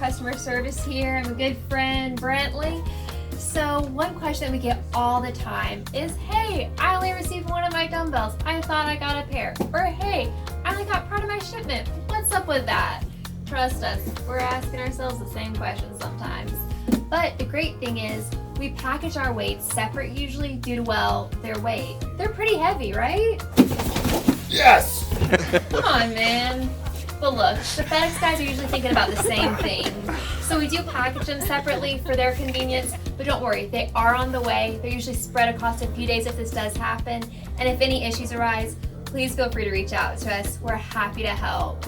customer service here. I'm a good friend, Brantley. So one question that we get all the time is, hey, I only received one of my dumbbells. I thought I got a pair. Or hey, I only got part of my shipment. What's up with that? Trust us, we're asking ourselves the same question sometimes. But the great thing is, we package our weights separate usually due to, well, their weight. They're pretty heavy, right? Yes! Come on, man. But look, the FedEx guys are usually thinking about the same thing. So we do package them separately for their convenience, but don't worry, they are on the way. They're usually spread across a few days if this does happen. And if any issues arise, please feel free to reach out to us. We're happy to help.